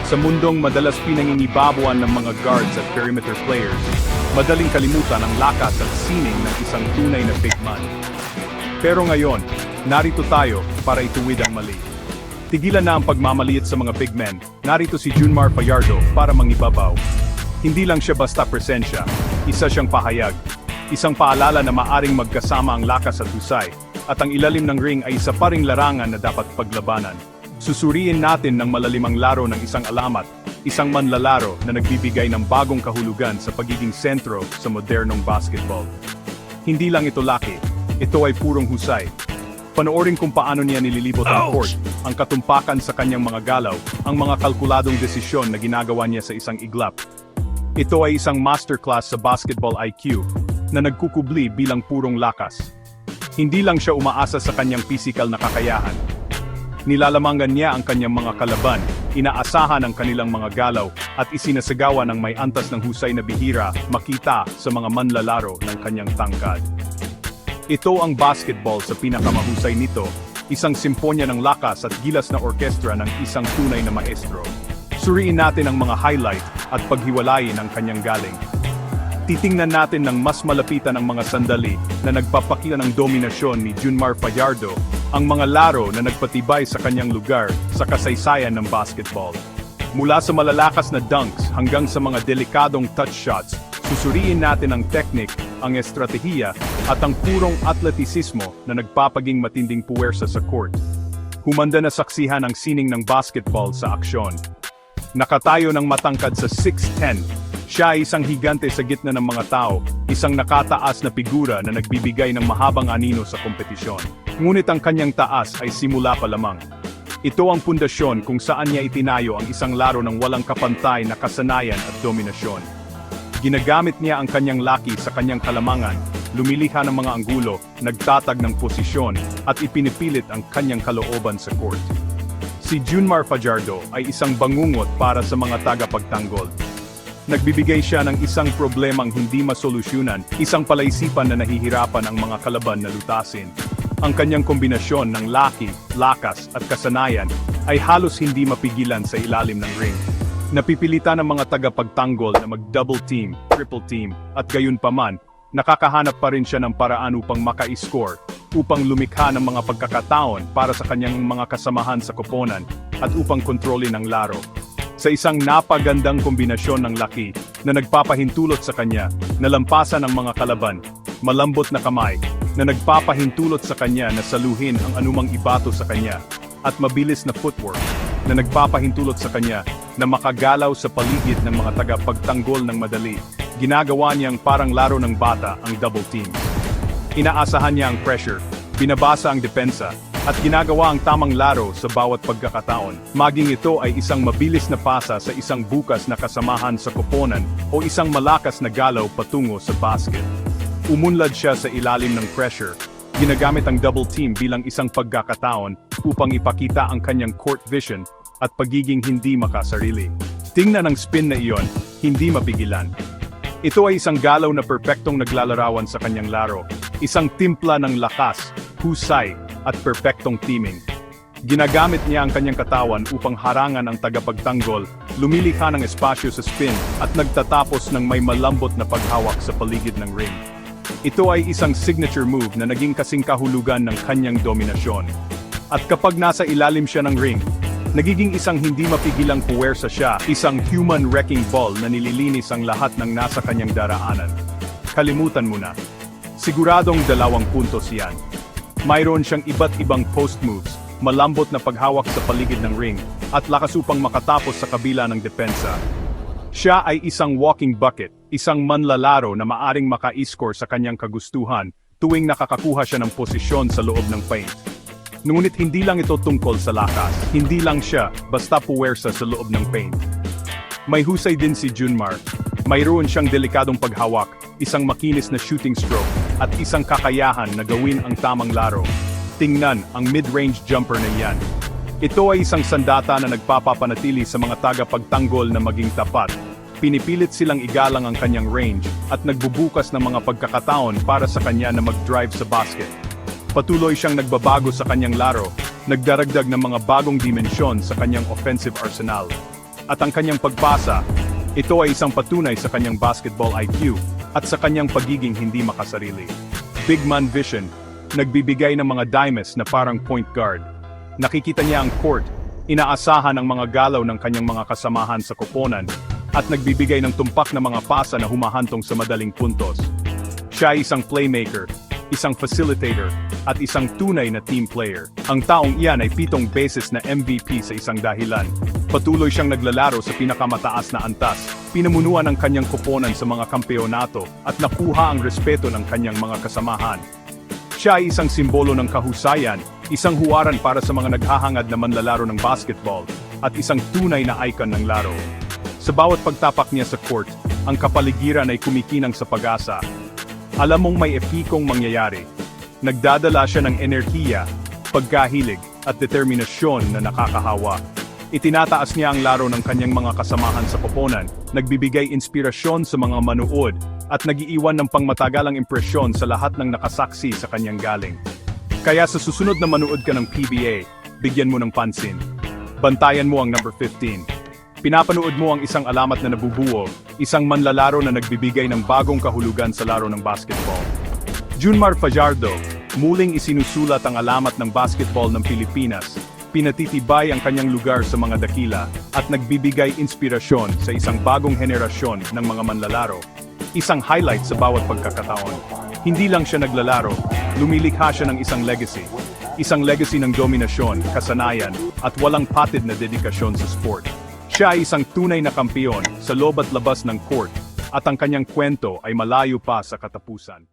Sa mundong madalas pinanginibabuan ng mga guards at perimeter players, madaling kalimutan ang lakas at sining ng isang tunay na big man. Pero ngayon, narito tayo para ituwid ang mali. Tigilan na ang pagmamaliit sa mga big men. Narito si Junmar Fajardo para mangibabaw. Hindi lang siya basta presensya, isa siyang pahayag. Isang paalala na maaring magkasama ang lakas at husay, at ang ilalim ng ring ay isa pa ring larangan na dapat paglabanan. Susuriin natin ng malalimang laro ng isang alamat, isang manlalaro na nagbibigay ng bagong kahulugan sa pagiging sentro sa modernong basketball. Hindi lang ito laki, ito ay purong husay. Panoorin kung paano niya nililibot ang court, ang katumpakan sa kanyang mga galaw, ang mga kalkuladong desisyon na ginagawa niya sa isang iglap. Ito ay isang masterclass sa basketball IQ na nagkukubli bilang purong lakas. Hindi lang siya umaasa sa kanyang physical na kakayahan. Nilalamangan niya ang kanyang mga kalaban, inaasahan ang kanilang mga galaw, at isinasagawa ng may antas ng husay na bihira makita sa mga manlalaro ng kanyang tangkad. Ito ang basketball sa pinakamahusay nito, isang simponya ng lakas at gilas na orkestra ng isang tunay na maestro. Suriin natin ang mga highlight at paghiwalayin ang kanyang galing. Titingnan natin ng mas malapitan ang mga sandali na nagpapakita ng dominasyon ni Junmar Fajardo, ang mga laro na nagpatibay sa kanyang lugar sa kasaysayan ng basketball. Mula sa malalakas na dunks hanggang sa mga delikadong touch shots, susuriin natin ang teknik, ang estratehiya, at ang purong atletisismo na nagpapaging matinding puwersa sa court. Humanda na saksihan ang sining ng basketball sa aksyon. Nakatayo ng matangkad sa 6'10", siya ay isang higante sa gitna ng mga tao, isang nakataas na figura na nagbibigay ng mahabang anino sa kompetisyon. Ngunit ang kanyang taas ay simula pa lamang. Ito ang pundasyon kung saan niya itinayo ang isang laro ng walang kapantay na kasanayan at dominasyon. Ginagamit niya ang kanyang laki sa kanyang kalamangan, lumilikha ng mga anggulo, nagtatag ng posisyon, at ipinipilit ang kanyang kalooban sa court. Si Junmar Fajardo ay isang bangungot para sa mga tagapagtanggol. Nagbibigay siya ng isang problemang hindi masolusyunan, isang palaisipan na nahihirapan ang mga kalaban na lutasin. Ang kanyang kombinasyon ng laki, lakas at kasanayan ay halos hindi mapigilan sa ilalim ng ring. Napipilitan ng mga tagapagtanggol na mag-double team, triple team, at gayunpaman, nakakahanap pa rin siya ng paraan upang maka-score, upang lumikha ng mga pagkakataon para sa kanyang mga kasamahan sa koponan, at upang kontrolin ang laro. Sa isang napagandang kombinasyon ng laki na nagpapahintulot sa kanya, nalampasan ang mga kalaban, malambot na kamay, na nagpapahintulot sa kanya na saluhin ang anumang ibato sa kanya, at mabilis na footwork, na nagpapahintulot sa kanya na makagalaw sa paligid ng mga tagapagtanggol ng madali. Ginagawa niyang parang laro ng bata ang double team. Inaasahan niya ang pressure, binabasa ang depensa, at ginagawa ang tamang laro sa bawat pagkakataon. Maging ito ay isang mabilis na pasa sa isang bukas na kasamahan sa koponan o isang malakas na galaw patungo sa basket. Umunlad siya sa ilalim ng pressure, ginagamit ang double team bilang isang pagkakataon upang ipakita ang kanyang court vision at pagiging hindi makasarili. Tingnan ang spin na iyon, hindi mapigilan. Ito ay isang galaw na perpektong naglalarawan sa kanyang laro, isang timpla ng lakas, husay, at perpektong teaming. Ginagamit niya ang kanyang katawan upang harangan ang tagapagtanggol, lumilikha ng espasyo sa spin, at nagtatapos ng may malambot na paghawak sa paligid ng ring. Ito ay isang signature move na naging kasing kahulugan ng kanyang dominasyon. At kapag nasa ilalim siya ng ring, nagiging isang hindi mapigilang puwersa siya, isang human wrecking ball na nililinis ang lahat ng nasa kanyang daraanan. Kalimutan mo na. Siguradong 2 puntos yan. Mayroon siyang iba't ibang post moves, malambot na paghawak sa paligid ng ring, at lakas upang makatapos sa kabila ng depensa. Siya ay isang walking bucket, isang manlalaro na maaring maka-score sa kanyang kagustuhan tuwing nakakakuha siya ng posisyon sa loob ng paint. Ngunit hindi lang ito tungkol sa lakas, hindi lang siya basta puwersa sa loob ng paint. May husay din si Junmar. Mayroon siyang delikadong paghawak, isang makinis na shooting stroke, at isang kakayahan na gawin ang tamang laro. Tingnan ang mid-range jumper na yan. Ito ay isang sandata na nagpapapanatili sa mga tagapagtanggol na maging tapat. Pinipilit silang igalang ang kanyang range at nagbubukas ng mga pagkakataon para sa kanya na mag-drive sa basket. Patuloy siyang nagbabago sa kanyang laro, nagdaragdag ng mga bagong dimensyon sa kanyang offensive arsenal. At ang kanyang pagpasa, ito ay isang patunay sa kanyang basketball IQ at sa kanyang pagiging hindi makasarili. Big man vision, nagbibigay ng mga dimes na parang point guard. Nakikita niya ang court, inaasahan ang mga galaw ng kanyang mga kasamahan sa koponan, at nagbibigay ng tumpak na mga pasa na humahantong sa madaling puntos. Siya ay isang playmaker, isang facilitator, at isang tunay na team player. Ang taong iyan ay 7 beses na MVP sa isang dahilan. Patuloy siyang naglalaro sa pinakamataas na antas, pinamunuan ang kanyang koponan sa mga kampeonato, at nakuha ang respeto ng kanyang mga kasamahan. Siya ay isang simbolo ng kahusayan, isang huwaran para sa mga naghahangad na manlalaro ng basketball, at isang tunay na icon ng laro. Sa bawat pagtapak niya sa court, ang kapaligiran ay kumikinang sa pag-asa. Alam mong may epikong mangyayari. Nagdadala siya ng enerhiya, pagkahilig, at determinasyon na nakakahawa. Itinataas niya ang laro ng kanyang mga kasamahan sa koponan, nagbibigay inspirasyon sa mga manood, at nagiiwan ng pangmatagalang impresyon sa lahat ng nakasaksi sa kanyang galing. Kaya sa susunod na manood ka ng PBA, bigyan mo ng pansin. Bantayan mo ang number 15. Pinapanood mo ang isang alamat na nabubuo, isang manlalaro na nagbibigay ng bagong kahulugan sa laro ng basketball. Junmar Fajardo, muling isinusulat ang alamat ng basketball ng Pilipinas, pinatitibay ang kanyang lugar sa mga dakila, at nagbibigay inspirasyon sa isang bagong henerasyon ng mga manlalaro. Isang highlight sa bawat pagkakataon. Hindi lang siya naglalaro, lumilikha siya ng isang legacy. Isang legacy ng dominasyon, kasanayan, at walang patid na dedikasyon sa sport. Siya ay isang tunay na kampiyon sa loob at labas ng court, at ang kanyang kwento ay malayo pa sa katapusan.